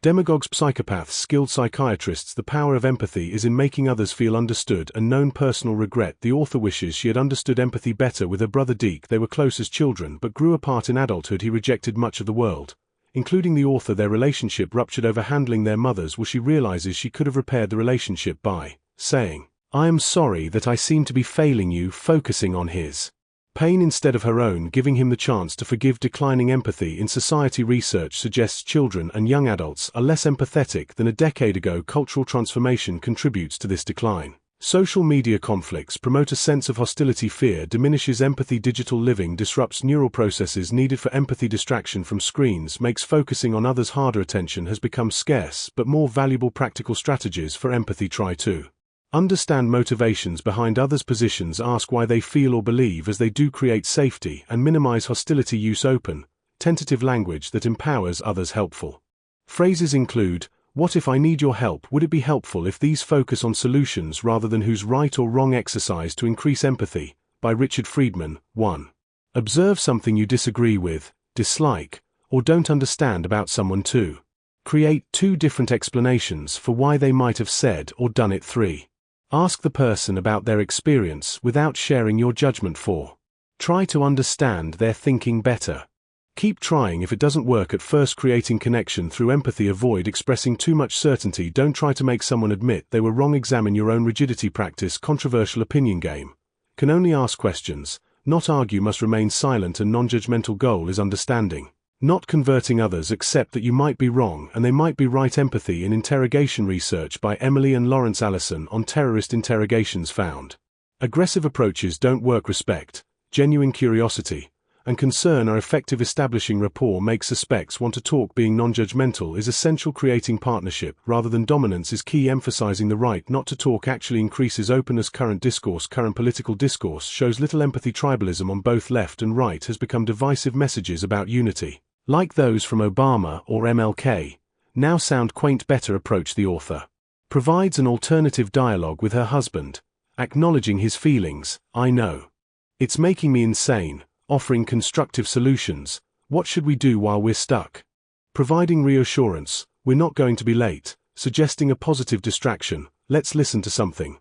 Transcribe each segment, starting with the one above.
Demagogues, psychopaths, skilled psychiatrists. The power of empathy is in making others feel understood and known. Personal regret. The author wishes she had understood empathy better with her brother Deke. They were close as children but grew apart in adulthood. He rejected much of the world, including the author. Their relationship ruptured over handling their mothers. Well, she realizes she could have repaired the relationship by saying, "I am sorry that I seem to be failing you," focusing on his pain instead of her own, giving him the chance to forgive. Declining empathy in society. Research suggests children and young adults are less empathetic than a decade ago. Cultural transformation contributes to this decline. Social media conflicts promote a sense of hostility. Fear diminishes empathy. Digital living disrupts neural processes needed for empathy. Distraction from screens makes focusing on others harder. Attention has become scarce but more valuable. Practical strategies for empathy. Try to understand motivations behind others' positions. Ask why they feel or believe as they do. Create safety and minimize hostility. Use open, tentative language that empowers others. Helpful phrases include, "What if I need your help? Would it be helpful if these?" Focus on solutions rather than who's right or wrong. Exercise to increase empathy, by Richard Friedman. 1. Observe something you disagree with, dislike, or don't understand about someone. 2. Create 2 different explanations for why they might have said or done it. 3. Ask the person about their experience without sharing your judgment. 4. Try to understand their thinking better. Keep trying if it doesn't work at first. Creating connection through empathy. Avoid expressing too much certainty. Don't try to make someone admit they were wrong. Examine your own rigidity. Practice controversial opinion game. Can only ask questions, not argue. Must remain silent and non-judgmental. Goal is understanding, not converting others. Accept that you might be wrong and they might be right. Empathy in interrogation. Research by Emily and Lawrence Allison on terrorist interrogations found aggressive approaches don't work. Respect, genuine curiosity, and concern are effective. Establishing rapport makes suspects want to talk. Being non-judgmental is essential. Creating partnership rather than dominance is key. Emphasizing the right not to talk actually increases openness. Current political discourse shows little empathy. Tribalism on both left and right has become divisive. Messages about unity, like those from Obama or MLK, now sound quaint. Better approach. The author provides an alternative dialogue with her husband, acknowledging his feelings. "I know it's making me insane," offering constructive solutions. "What should we do while we're stuck?" Providing reassurance, "We're not going to be late," suggesting a positive distraction. "Let's listen to something."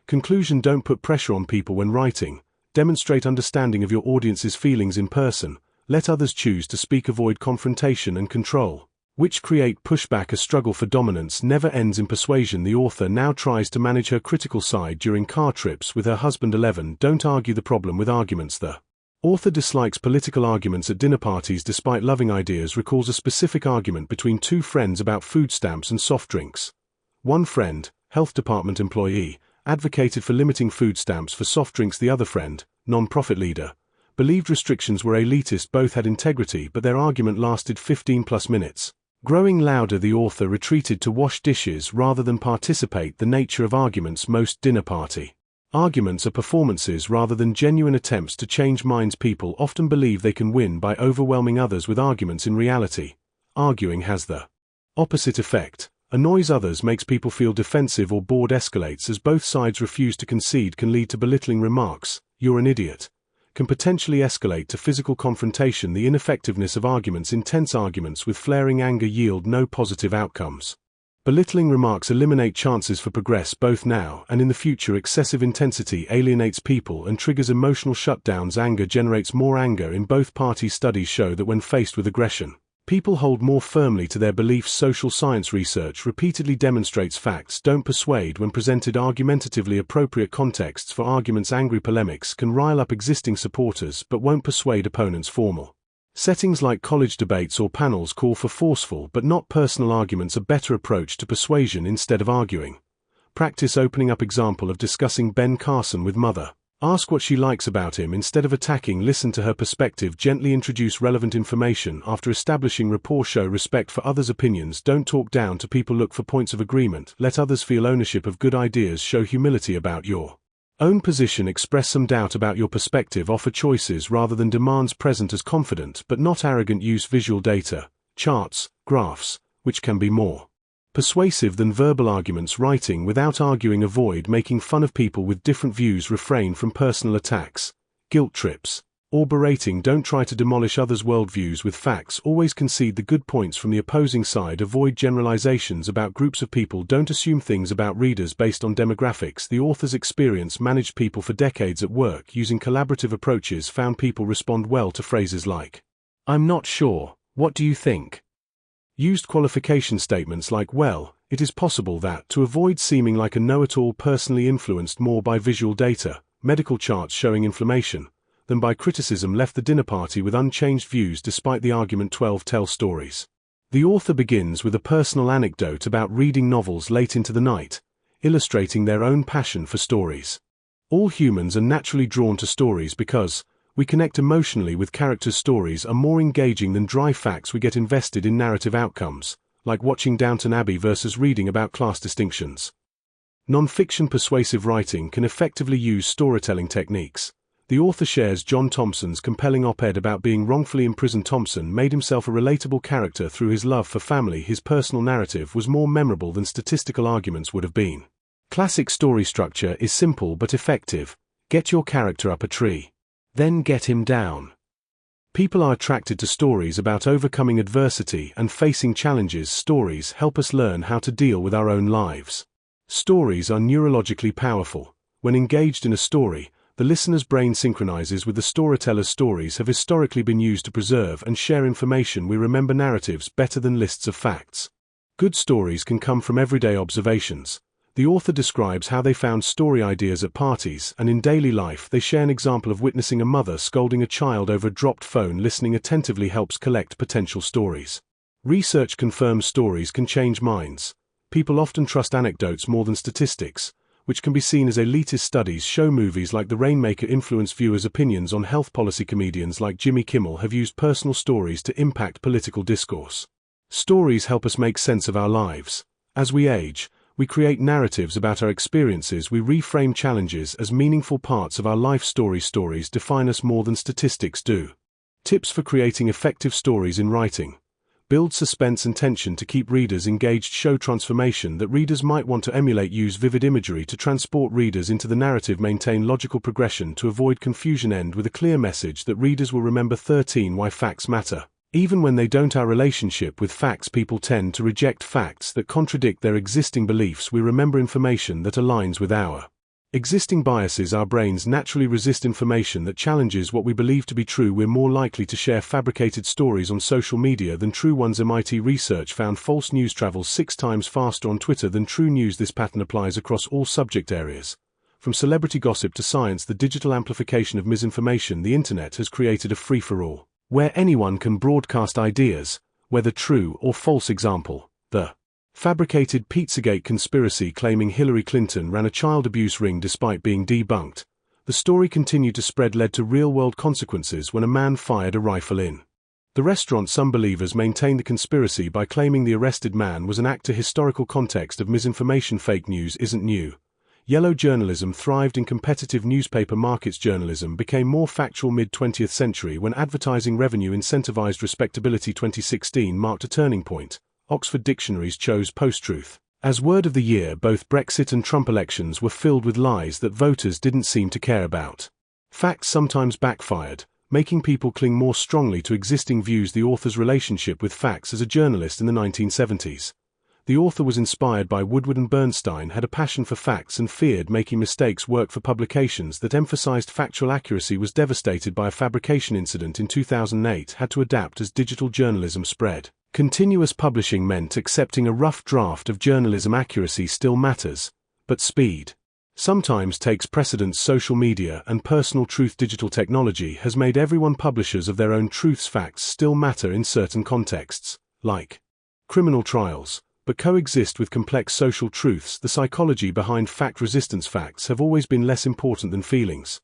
Conclusion: don't put pressure on people when writing. Demonstrate understanding of your audience's feelings in person. Let others choose to speak. Avoid confrontation and control, which create pushback. A struggle for dominance never ends in persuasion. The author now tries to manage her critical side during car trips with her husband. 11. Don't argue the problem with arguments. The author dislikes political arguments at dinner parties despite loving ideas. Recalls a specific argument between 2 friends about food stamps and soft drinks. One friend, health department employee, advocated for limiting food stamps for soft drinks. The other friend, non-profit leader, believed restrictions were elitist. Both had integrity, but their argument lasted 15+ minutes. Growing louder, the author retreated to wash dishes rather than participate. The nature of arguments. Most dinner party arguments are performances rather than genuine attempts to change minds. People often believe they can win by overwhelming others with arguments. In reality, arguing has the opposite effect. Annoys others, makes people feel defensive or bored. Escalates as both sides refuse to concede. Can lead to belittling remarks. "You're an idiot." Can potentially escalate to physical confrontation. The ineffectiveness of arguments. Intense arguments with flaring anger yield no positive outcomes. Belittling remarks eliminate chances for progress both now and in the future. Excessive intensity alienates people and triggers emotional shutdowns. Anger generates more anger in both parties. Studies show that when faced with aggression, people hold more firmly to their beliefs. Social science research repeatedly demonstrates facts don't persuade when presented argumentatively. Appropriate contexts for arguments. Angry polemics can rile up existing supporters but won't persuade opponents. Formal settings like college debates or panels call for forceful but not personal arguments. A better approach to persuasion instead of arguing. Practice opening up. Example of discussing Ben Carson with mother. Ask what she likes about him instead of attacking. Listen to her perspective. Gently introduce relevant information. After establishing rapport, show respect for others' opinions. Don't talk down to people. Look for points of agreement. Let others feel ownership of good ideas. Show humility about your own position. Express some doubt about your perspective. Offer choices rather than demands. Present as confident but not arrogant. Use visual data, charts, graphs, which can be more persuasive than verbal arguments. Writing without arguing. Avoid making fun of people with different views. Refrain from personal attacks, guilt trips, or berating. Don't try to demolish others' worldviews with facts. Always concede the good points from the opposing side. Avoid generalizations about groups of people. Don't assume things about readers based on demographics. The author's experience managed people for decades at work using collaborative approaches, found people respond well to phrases like, "I'm not sure, what do you think?" Used qualification statements like, "Well, it is possible that," to avoid seeming like a know-it-all. Personally influenced more by visual data, medical charts showing inflammation, than by criticism. Left the dinner party with unchanged views despite the argument. 12. Tell stories. The author begins with a personal anecdote about reading novels late into the night, illustrating their own passion for stories. All humans are naturally drawn to stories because we connect emotionally with characters. Stories are more engaging than dry facts. We get invested in narrative outcomes, like watching Downton Abbey versus reading about class distinctions. Non-fiction persuasive writing can effectively use storytelling techniques. The author shares John Thompson's compelling op-ed about being wrongfully imprisoned. Thompson made himself a relatable character through his love for family. His personal narrative was more memorable than statistical arguments would have been. Classic story structure is simple but effective. Get your character up a tree. Then get him down. People are attracted to stories about overcoming adversity and facing challenges. Stories help us learn how to deal with our own lives. Stories are neurologically powerful. When engaged in a story, the listener's brain synchronizes with the storyteller's. Stories have historically been used to preserve and share information. We remember narratives better than lists of facts. Good stories can come from everyday observations. The author describes how they found story ideas at parties and in daily life. They share an example of witnessing a mother scolding a child over a dropped phone. Listening attentively helps collect potential stories. Research confirms stories can change minds. People often trust anecdotes more than statistics, which can be seen as elitist. Studies show movies like The Rainmaker influence viewers' opinions on health policy. Comedians like Jimmy Kimmel have used personal stories to impact political discourse. Stories help us make sense of our lives. As we age, we create narratives about our experiences. We reframe challenges as meaningful parts of our life. Stories define us more than statistics do. Tips for creating effective stories in writing. Build suspense and tension to keep readers engaged. Show transformation that readers might want to emulate. Use vivid imagery to transport readers into the narrative. Maintain logical progression to avoid confusion. End with a clear message that readers will remember. 13. Why facts matter. Even when they don't. Our relationship with facts. People tend to reject facts that contradict their existing beliefs. We remember information that aligns with our existing biases. Our brains naturally resist information that challenges what we believe to be true. We're more likely to share fabricated stories on social media than true ones. MIT research found false news travels 6 times faster on Twitter than true news. This pattern applies across all subject areas. From celebrity gossip to science, the digital amplification of misinformation. The internet has created a free-for-all, where anyone can broadcast ideas, whether true or false. Example, the fabricated Pizzagate conspiracy claiming Hillary Clinton ran a child abuse ring despite being debunked. The story continued to spread, led to real-world consequences when a man fired a rifle in the restaurant. Some believers maintain the conspiracy by claiming the arrested man was an actor. Historical context of misinformation. Fake news isn't new. Yellow journalism thrived in competitive newspaper markets. Journalism became more factual mid-20th century when advertising revenue incentivized respectability. 2016 marked a turning point. Oxford Dictionaries chose post-truth as word of the year. Both Brexit and Trump elections were filled with lies that voters didn't seem to care about. Facts sometimes backfired, making people cling more strongly to existing views. The author's relationship with facts. As a journalist in the 1970s, the author was inspired by Woodward and Bernstein, had a passion for facts and feared making mistakes. Worked for publications that emphasized factual accuracy. Was devastated by a fabrication incident in 2008. Had to adapt as digital journalism spread. Continuous publishing meant accepting a rough draft of journalism. Accuracy still matters, but speed sometimes takes precedence. Social media and personal truth. Digital technology has made everyone publishers of their own truths. Facts still matter in certain contexts, like criminal trials, but coexist with complex social truths. The psychology behind fact resistance. Facts have always been less important than feelings.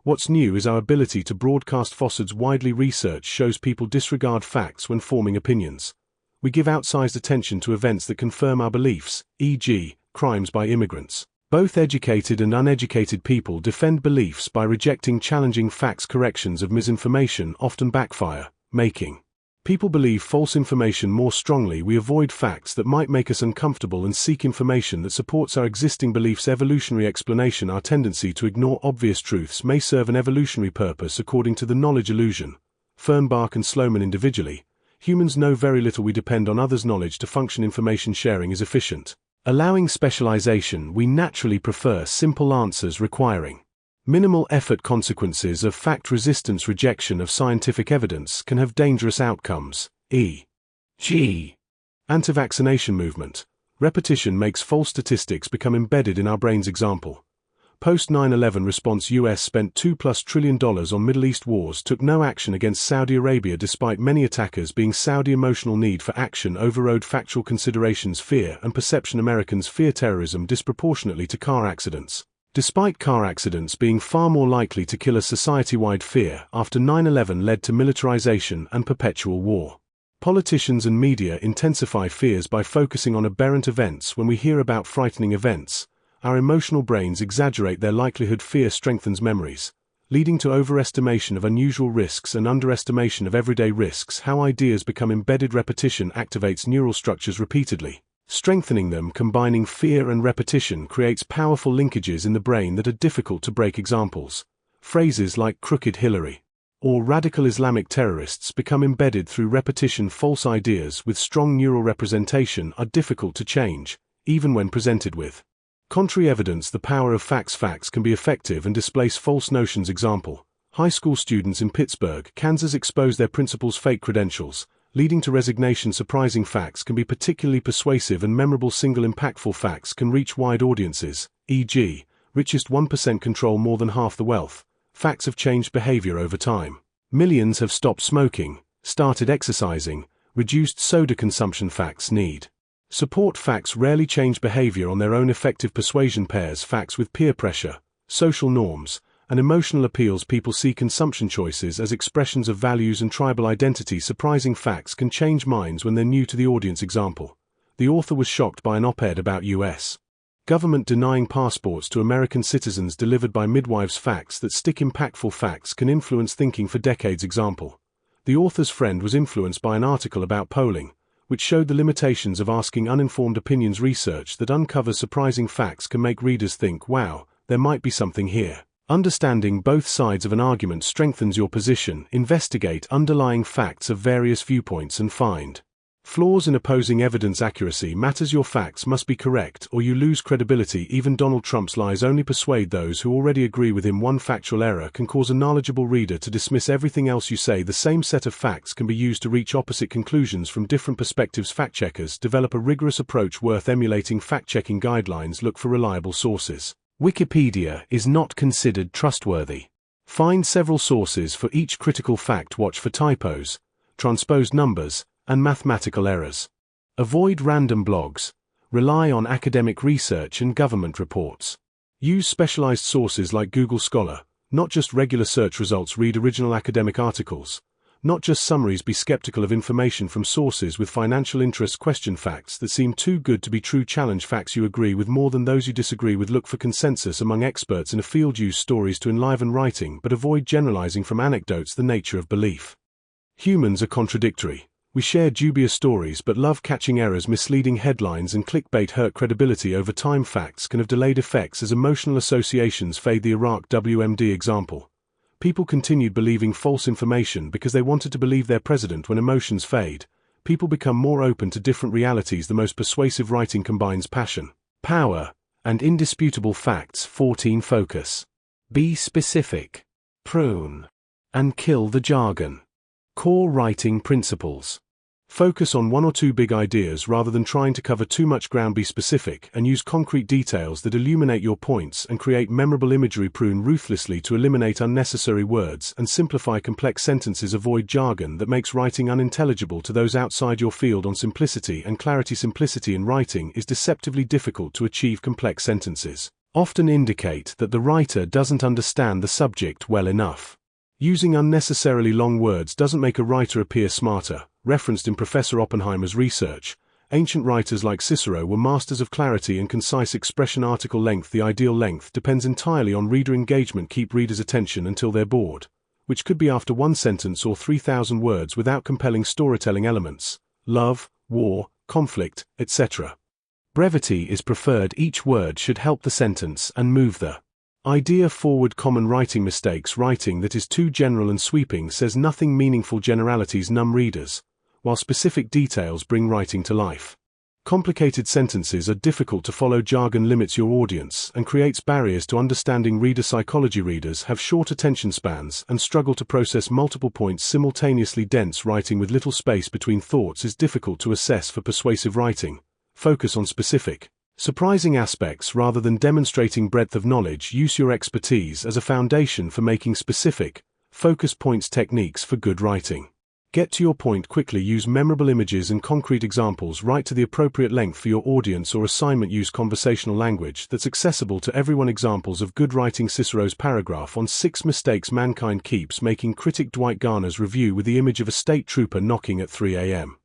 What's new is our ability to broadcast falsehoods widely. Research shows people disregard facts when forming opinions. We give outsized attention to events that confirm our beliefs, e.g., crimes by immigrants. Both educated and uneducated people defend beliefs by rejecting challenging facts. Corrections of misinformation often backfire, making People believe false information more strongly. We avoid facts that might make us uncomfortable and seek information that supports our existing beliefs. Evolutionary explanation. Our tendency to ignore obvious truths may serve an evolutionary purpose according to the knowledge illusion. Fernbach and Sloman. Individually, humans know very little. We depend on others' knowledge to function. Information sharing is efficient. Allowing specialization, we naturally prefer simple answers requiring minimal effort. Consequences of fact resistance. Rejection of scientific evidence can have dangerous outcomes, e.g. anti-vaccination movement. Repetition makes false statistics become embedded in our brains. Example: post 9/11 response. US spent $2+ trillion on Middle East wars, took no action against Saudi Arabia despite many attackers being Saudi. Emotional need for action overrode factual considerations. Fear and perception. Americans fear terrorism disproportionately to car accidents, despite car accidents being far more likely to kill. A society-wide fear after 9/11 led to militarization and perpetual war. Politicians and media intensify fears by focusing on aberrant events. When we hear about frightening events, our emotional brains exaggerate their likelihood. Fear strengthens memories, leading to overestimation of unusual risks and underestimation of everyday risks. How ideas become embedded. Repetition activates neural structures repeatedly, strengthening them. Combining fear and repetition creates powerful linkages in the brain that are difficult to break. Examples: phrases like crooked Hillary or radical Islamic terrorists become embedded through repetition. False ideas with strong neural representation are difficult to change, even when presented with contrary evidence. The power of facts. Facts can be effective and displace false notions. Example: high school students in Pittsburgh, Kansas expose their principal's fake credentials, leading to resignation. Surprising facts can be particularly persuasive and memorable. Single impactful facts can reach wide audiences, e.g., richest 1% control more than half the wealth. Facts have changed behavior over time. Millions have stopped smoking, started exercising, reduced soda consumption. Facts need support. Facts rarely change behavior on their own. Effective persuasion pairs facts with peer pressure, social norms, and emotional appeals. People see consumption choices as expressions of values and tribal identity. Surprising facts can change minds when they're new to the audience. Example: the author was shocked by an op-ed about U.S. government denying passports to American citizens delivered by midwives. Facts that stick. Impactful facts can influence thinking for decades. Example: the author's friend was influenced by an article about polling, which showed the limitations of asking uninformed opinions. Research that uncovers surprising facts can make readers think, wow, there might be something here. Understanding both sides of an argument strengthens your position. Investigate underlying facts of various viewpoints and find flaws in opposing evidence. Accuracy matters. Your facts must be correct or you lose credibility. Even Donald Trump's lies only persuade those who already agree with him. One factual error can cause a knowledgeable reader to dismiss everything else you say. The same set of facts can be used to reach opposite conclusions from different perspectives. Fact-checkers develop a rigorous approach worth emulating. Fact-checking guidelines look for reliable sources. Wikipedia is not considered trustworthy. Find several sources for each critical fact. Watch for typos, transposed numbers, and mathematical errors. Avoid random blogs. Rely on academic research and government reports. Use specialized sources like Google Scholar, not just regular search results. Read original academic articles, not just summaries. Be skeptical of information from sources with financial interests. Question facts that seem too good to be true. Challenge facts you agree with more than those you disagree with. Look for consensus among experts in a field. Use stories to enliven writing, but avoid generalizing from anecdotes. The nature of belief. Humans are contradictory. We share dubious stories but love catching errors. Misleading headlines and clickbait hurt credibility over time. Facts can have delayed effects as emotional associations fade. The Iraq WMD example: people continued believing false information because they wanted to believe their president. When emotions fade, people become more open to different realities. The most persuasive writing combines passion, power, and indisputable facts. 14. Focus. Be specific. Prune and kill the jargon. Core writing principles. Focus on one or two big ideas rather than trying to cover too much ground. Be specific and use concrete details that illuminate your points and create memorable imagery. Prune ruthlessly to eliminate unnecessary words and simplify complex sentences. Avoid jargon that makes writing unintelligible to those outside your field. On simplicity and clarity. Simplicity in writing is deceptively difficult to achieve. Complex sentences often indicate that the writer doesn't understand the subject well enough. Using unnecessarily long words doesn't make a writer appear smarter. Referenced in Professor Oppenheimer's research, ancient writers like Cicero were masters of clarity and concise expression. Article length. The ideal length depends entirely on reader engagement. Keep readers' attention until they're bored, which could be after one sentence or 3,000 words without compelling storytelling elements, love, war, conflict, etc. Brevity is preferred. Each word should help the sentence and move the idea forward. Common writing mistakes. Writing that is too general and sweeping says nothing meaningful. Generalities numb readers, while specific details bring writing to life. Complicated sentences are difficult to follow. Jargon limits your audience and creates barriers to understanding reader psychology. Readers have short attention spans and struggle to process multiple points simultaneously. Dense writing with little space between thoughts is difficult to assess. For persuasive writing, focus on specific, surprising aspects rather than demonstrating breadth of knowledge. Use your expertise as a foundation for making specific, focus points. Techniques for good writing. Get to your point quickly. Use memorable images and concrete examples. Write to the appropriate length for your audience or assignment. Use conversational language that's accessible to everyone. Examples of good writing. Cicero's paragraph on 6 mistakes mankind keeps making. Critic Dwight Garner's review with the image of a state trooper knocking at 3 a.m.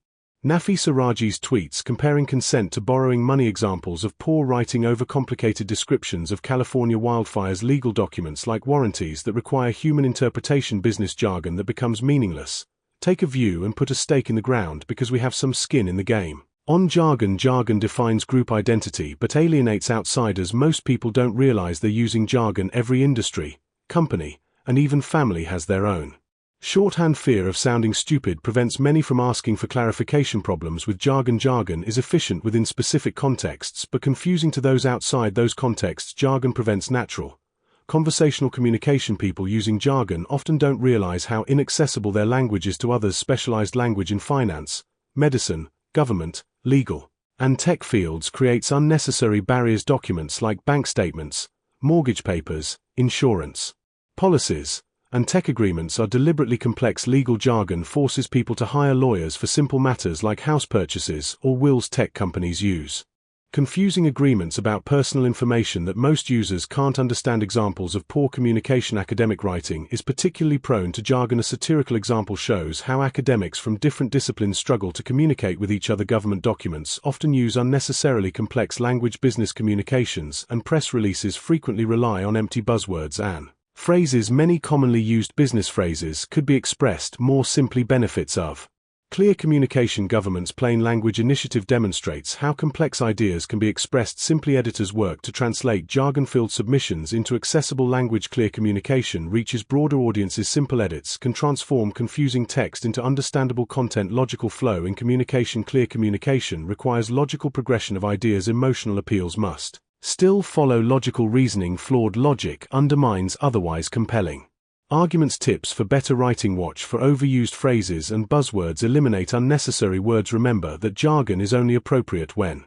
Nafisa Raji's tweets comparing consent to borrowing money. Examples of poor writing. Overcomplicated descriptions of California wildfires. Legal documents like warranties that require human interpretation. Business jargon that becomes meaningless. Take a view and put a stake in the ground because we have some skin in the game. On jargon. Jargon defines group identity but alienates outsiders. Most people don't realize they're using jargon. Every industry, company, and even family has their own shorthand. Fear of sounding stupid prevents many from asking for clarification. Problems with jargon. Jargon is efficient within specific contexts but confusing to those outside those contexts. Jargon prevents natural, conversational communication. People using jargon often don't realize how inaccessible their language is to others. Specialized language in finance, medicine, government, legal, and tech fields creates unnecessary barriers. Documents like bank statements, mortgage papers, insurance policies, and tech agreements are deliberately complex. Legal jargon forces people to hire lawyers for simple matters like house purchases or wills. Tech companies use confusing agreements about personal information that most users can't understand. Examples of poor communication. Academic writing is particularly prone to jargon. A satirical example shows how academics from different disciplines struggle to communicate with each other. Government documents often use unnecessarily complex language. Business communications and press releases frequently rely on empty buzzwords and phrases. Many commonly used business phrases could be expressed more simply. Benefits of clear communication. Government's Plain Language Initiative demonstrates how complex ideas can be expressed simply. Editors work to translate jargon-filled submissions into accessible language. Clear communication reaches broader audiences. Simple edits can transform confusing text into understandable content. Logical flow in communication. Clear communication requires logical progression of ideas. Emotional appeals must still follow logical reasoning. Flawed logic undermines otherwise compelling arguments. Tips for better writing. Watch for overused phrases and buzzwords. Eliminate unnecessary words. Remember that jargon is only appropriate when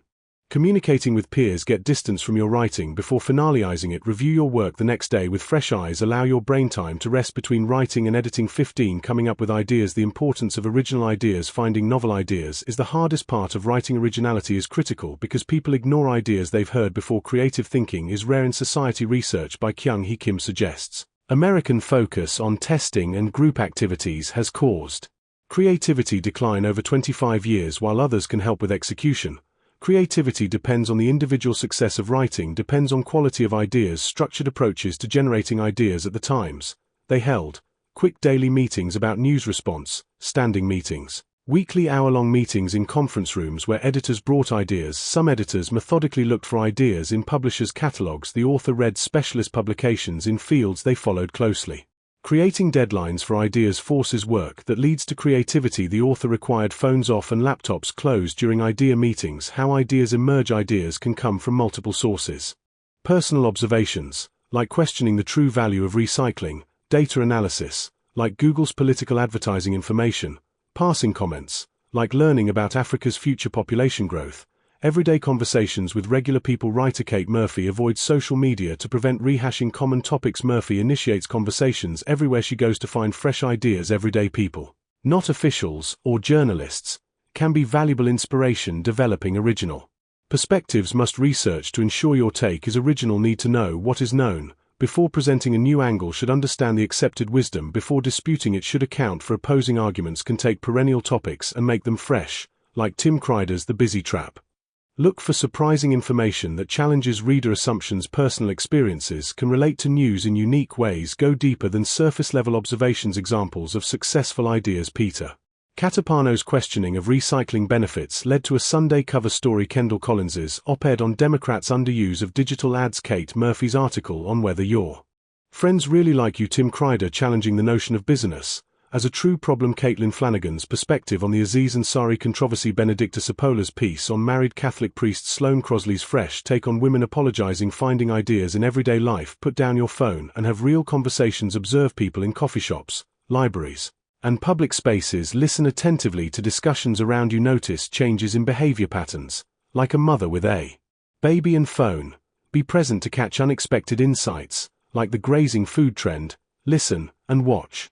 communicating with peers. Get distance from your writing before finalizing it. Review your work the next day with fresh eyes. Allow your brain time to rest between writing and editing. 15. Coming up with ideas. The importance of original ideas. Finding novel ideas is the hardest part of writing. Originality is critical because people ignore ideas they've heard before. Creative thinking is rare in society. Research by Kyung-Hee Kim suggests American focus on testing and group activities has caused creativity decline over 25 years. While others can help with execution, creativity depends on the individual. Success of writing depends on quality of ideas. Structured approaches to generating ideas. At the Times, they held quick daily meetings about news response, standing meetings, weekly hour-long meetings in conference rooms where editors brought ideas. Some editors methodically looked for ideas in publishers' catalogs. The author read specialist publications in fields they followed closely. Creating deadlines for ideas forces work that leads to creativity. The author required phones off and laptops closed during idea meetings. How ideas emerge. Ideas can come from multiple sources. Personal observations, like questioning the true value of recycling. Data analysis, like Google's political advertising information. Passing comments, like learning about Africa's future population growth. Everyday conversations with regular people. Writer Kate Murphy avoids social media to prevent rehashing common topics. Murphy initiates conversations everywhere she goes to find fresh ideas. Everyday people, not officials or journalists, can be valuable inspiration. Developing original perspectives. Must research to ensure your take is original. Need to know what is known before presenting a new angle. Should understand the accepted wisdom before disputing it. Should account for opposing arguments. Can take perennial topics and make them fresh, like Tim Kreider's The Busy Trap. Look for surprising information that challenges reader assumptions. Personal experiences can relate to news in unique ways. Go deeper than surface-level observations. Examples of successful ideas. Peter Catapano's questioning of recycling benefits led to a Sunday cover story. Kendall Collins's op-ed on Democrats' underuse of digital ads. Kate Murphy's article on whether your friends really like you. Tim Kreider challenging the notion of business as a true problem. Caitlin Flanagan's perspective on the Aziz Ansari controversy. Benedicta Sepola's piece on married Catholic priest Sloane Crosley's fresh take on women apologizing. Finding ideas in everyday life. Put down your phone and have real conversations. Observe people in coffee shops, libraries, and public spaces. Listen attentively to discussions around you. Notice changes in behavior patterns, like a mother with a baby and phone. Be present to catch unexpected insights, like the grazing food trend. Listen and watch.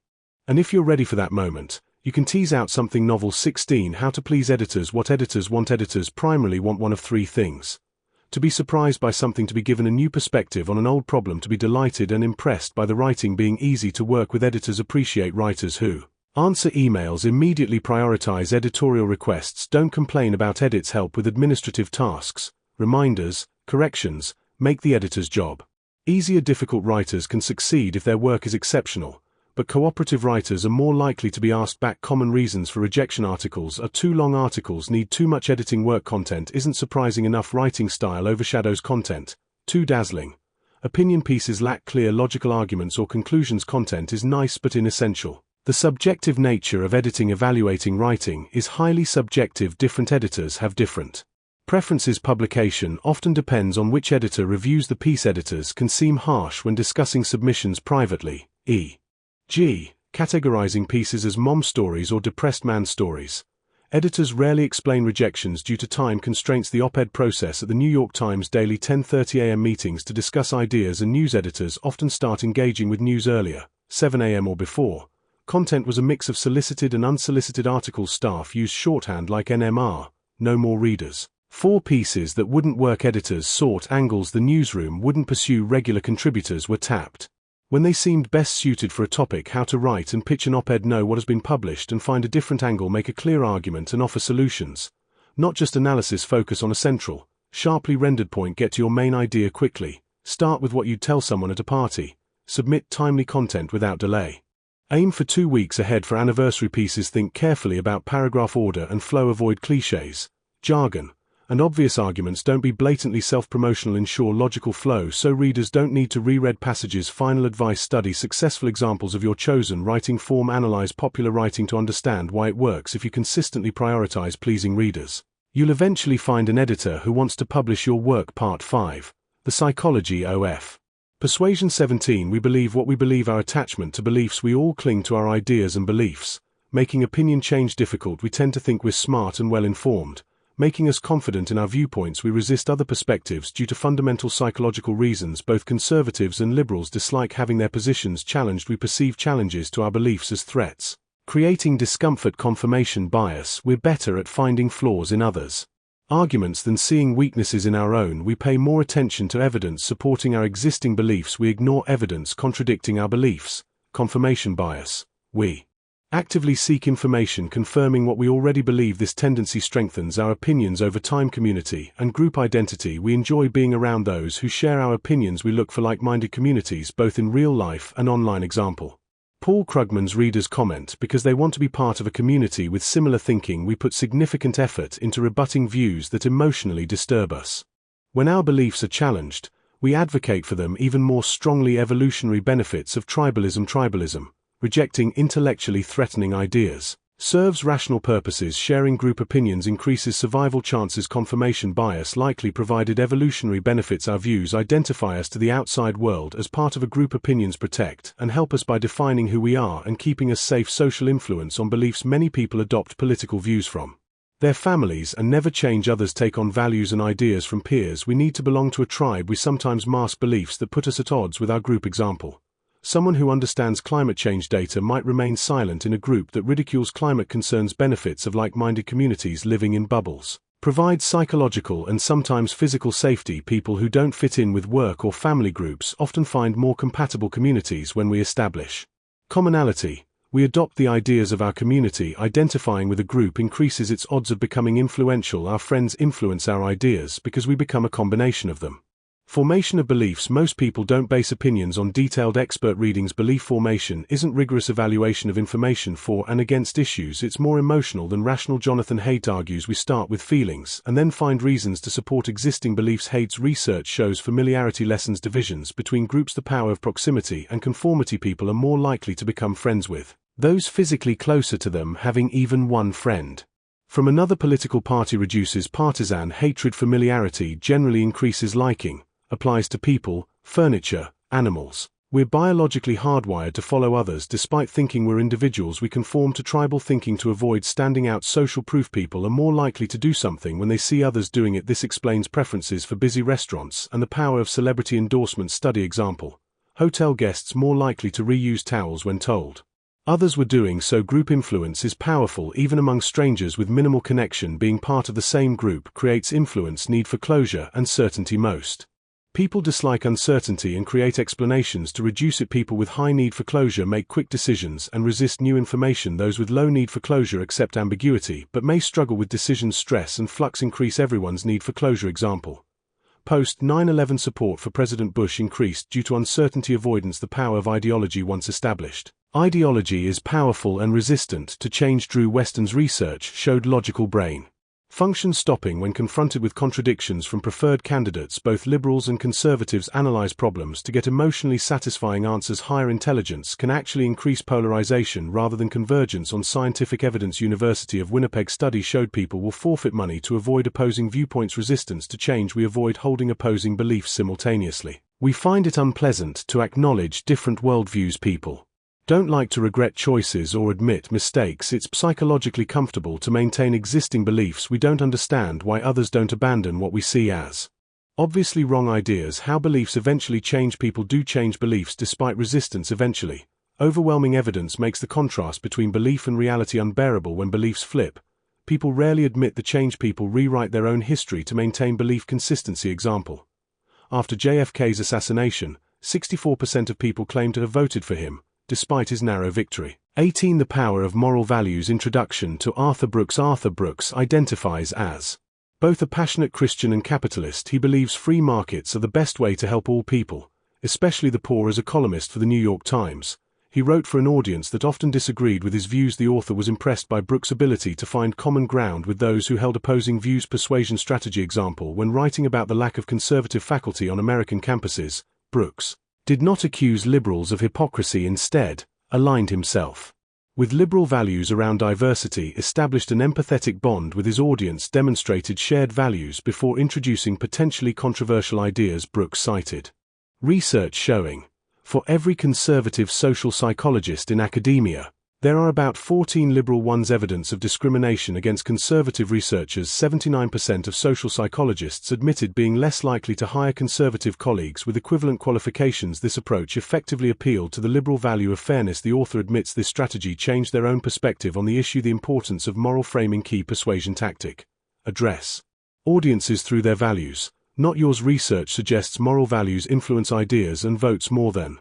And if you're ready for that moment, you can tease out something novel. 16. How to please editors. What editors want. Editors primarily want one of three things: to be surprised by something, to be given a new perspective on an old problem, to be delighted and impressed by the writing being easy to work with. Editors appreciate writers who answer emails immediately, prioritize editorial requests, don't complain about edits, help with administrative tasks, reminders, corrections, make the editor's job easier. Difficult writers can succeed if their work is exceptional, but cooperative writers are more likely to be asked back. Common reasons for rejection. Articles are too long. Articles need too much editing work. Content isn't surprising enough. Writing style overshadows content. Too dazzling. Opinion pieces lack clear logical arguments or conclusions. Content is nice but inessential. The subjective nature of editing. Evaluating writing is highly subjective. Different editors have different preferences. Publication often depends on which editor reviews the piece. Editors can seem harsh when discussing submissions privately, e.g., categorizing pieces as mom stories or depressed man stories. Editors rarely explain rejections due to time constraints. The op-ed process at the New York Times daily 10:30 a.m. meetings to discuss ideas, and news editors often start engaging with news earlier, 7 a.m. or before. Content was a mix of solicited and unsolicited articles. Staff used shorthand like NMR, no more readers. 4 pieces that wouldn't work. Editors sought angles the newsroom wouldn't pursue. Regular contributors were tapped when they seemed best suited for a topic. How to write and pitch an op-ed. Know what has been published and find a different angle. Make a clear argument and offer solutions, not just analysis. Focus on a central, sharply rendered point. Get to your main idea quickly. Start with what you'd tell someone at a party. Submit timely content without delay. Aim for 2 weeks ahead for anniversary pieces. Think carefully about paragraph order and flow. Avoid cliches, jargon, and obvious arguments. Don't be blatantly self-promotional. Ensure logical flow so readers don't need to reread passages. Final advice: study successful examples of your chosen writing form. Analyze popular writing to understand why it works. If you consistently prioritize pleasing readers, you'll eventually find an editor who wants to publish your work. Part 5. The Psychology of Persuasion. 17. We believe what we believe. Our attachment to beliefs. We all cling to our ideas and beliefs, making opinion change difficult. We tend to think we're smart and well-informed, making us confident in our viewpoints. We resist other perspectives due to fundamental psychological reasons. Both conservatives and liberals dislike having their positions challenged. We perceive challenges to our beliefs as threats, creating discomfort. Confirmation bias. We're better at finding flaws in others' arguments than seeing weaknesses in our own. We pay more attention to evidence supporting our existing beliefs. We ignore evidence contradicting our beliefs. Confirmation bias. We actively seek information confirming what we already believe. This tendency strengthens our opinions over time. Community and group identity. We enjoy being around those who share our opinions. We look for like-minded communities both in real life and online. Example: Paul Krugman's readers comment because they want to be part of a community with similar thinking. We put significant effort into rebutting views that emotionally disturb us. When our beliefs are challenged, we advocate for them even more strongly. Evolutionary benefits of tribalism. Rejecting intellectually threatening ideas serves rational purposes. Sharing group opinions increases survival chances. Confirmation bias. Likely provided evolutionary benefits. Our views identify us to the outside world as part of a group. Opinions protect and help us by defining who we are and keeping us safe. Social influence on beliefs. Many people adopt political views from their families and never change. Others take on values and ideas from peers. We need to belong to a tribe. We sometimes mask beliefs that put us at odds with our group. Example: someone who understands climate change data might remain silent in a group that ridicules climate concerns. Benefits of like-minded communities. Living in bubbles provides psychological and sometimes physical safety. People who don't fit in with work or family groups often find more compatible communities when we establish commonality. We adopt the ideas of our community. Identifying with a group increases its odds of becoming influential. Our friends influence our ideas because we become a combination of them. Formation of beliefs. Most people don't base opinions on detailed expert readings. Belief formation isn't rigorous evaluation of information for and against issues. It's more emotional than rational. Jonathan Haidt argues we start with feelings and then find reasons to support existing beliefs. Haidt's research shows familiarity lessens divisions between groups. The power of proximity and conformity. People are more likely to become friends with those physically closer to them, having even one friend from another political party reduces partisan hatred. Familiarity generally increases liking. Applies to people, furniture, animals. We're biologically hardwired to follow others. Despite thinking we're individuals, we conform to tribal thinking to avoid standing out. Social proof. People are more likely to do something when they see others doing it. This explains preferences for busy restaurants and the power of celebrity endorsement. Study example. Hotel guests more likely to reuse towels when told others were doing so. Group influence is powerful even among strangers with minimal connection. Being part of the same group creates influence. Need for closure and certainty. Most people dislike uncertainty and create explanations to reduce it. People with high need for closure make quick decisions and resist new information. Those with low need for closure accept ambiguity but may struggle with decisions. Stress and flux increase everyone's need for closure. Example. Post 9/11 support for President Bush increased due to uncertainty avoidance. The power of ideology once established. Ideology is powerful and resistant to change. Drew Weston's research showed logical brain function stopping when confronted with contradictions from preferred candidates. Both liberals and conservatives analyze problems to get emotionally satisfying answers. Higher intelligence can actually increase polarization rather than convergence on scientific evidence. University of Winnipeg study showed people will forfeit money to avoid opposing viewpoints. Resistance to change. We avoid holding opposing beliefs simultaneously. We find it unpleasant to acknowledge different worldviews. People don't like to regret choices or admit mistakes. It's psychologically comfortable to maintain existing beliefs. We don't understand why others don't abandon what we see as obviously wrong ideas. How beliefs eventually change. People do change beliefs despite resistance eventually. Overwhelming evidence makes the contrast between belief and reality unbearable. When beliefs flip, people rarely admit the change. People rewrite their own history to maintain belief consistency. Example. After JFK's assassination, 64% of people claim to have voted for him, despite his narrow victory. 18. The power of moral values. Introduction to Arthur Brooks. Arthur Brooks identifies as both a passionate Christian and capitalist. He believes free markets are the best way to help all people, especially the poor. As a columnist for the New York Times, he wrote for an audience that often disagreed with his views. The author was impressed by Brooks' ability to find common ground with those who held opposing views. Persuasion strategy. Example. When writing about the lack of conservative faculty on American campuses, Brooks did not accuse liberals of hypocrisy. Instead, aligned himself with liberal values around diversity, established an empathetic bond with his audience, demonstrated shared values before introducing potentially controversial ideas. Brooks cited research showing, for every conservative social psychologist in academia, there are about 14 liberal ones. Evidence of discrimination against conservative researchers. 79% of social psychologists admitted being less likely to hire conservative colleagues with equivalent qualifications. This approach effectively appealed to the liberal value of fairness. The author admits this strategy changed their own perspective on the issue. The importance of moral framing. Key persuasion tactic. Address audiences through their values, not yours. Research suggests moral values influence ideas and votes more than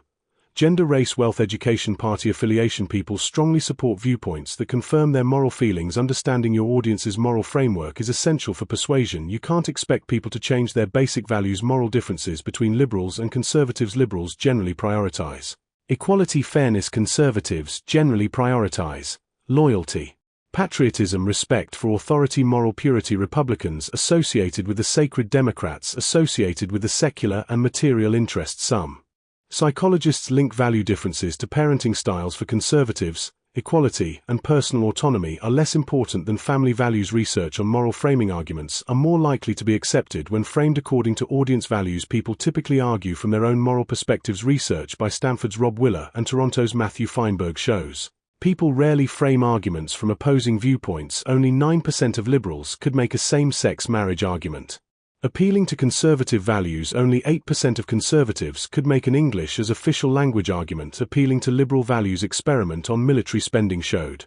gender, race, wealth, education, party affiliation. People strongly support viewpoints that confirm their moral feelings. Understanding your audience's moral framework is essential for persuasion. You can't expect people to change their basic values. Moral differences between liberals and conservatives. Liberals generally prioritize equality, fairness. Conservatives generally prioritize loyalty, patriotism, respect for authority, moral purity. Republicans associated with the sacred, Democrats associated with the secular and material interests. Some psychologists link value differences to parenting styles. For conservatives, equality and personal autonomy are less important than family values. Research on moral framing. Arguments are more likely to be accepted when framed according to audience values. People typically argue from their own moral perspectives. Research by Stanford's Rob Willer and Toronto's Matthew Feinberg shows people rarely frame arguments from opposing viewpoints. Only 9% of liberals could make a same-sex marriage argument. Appealing to conservative values. Only 8% of conservatives could make an English as official language argument. Appealing to liberal values. Experiment on military spending showed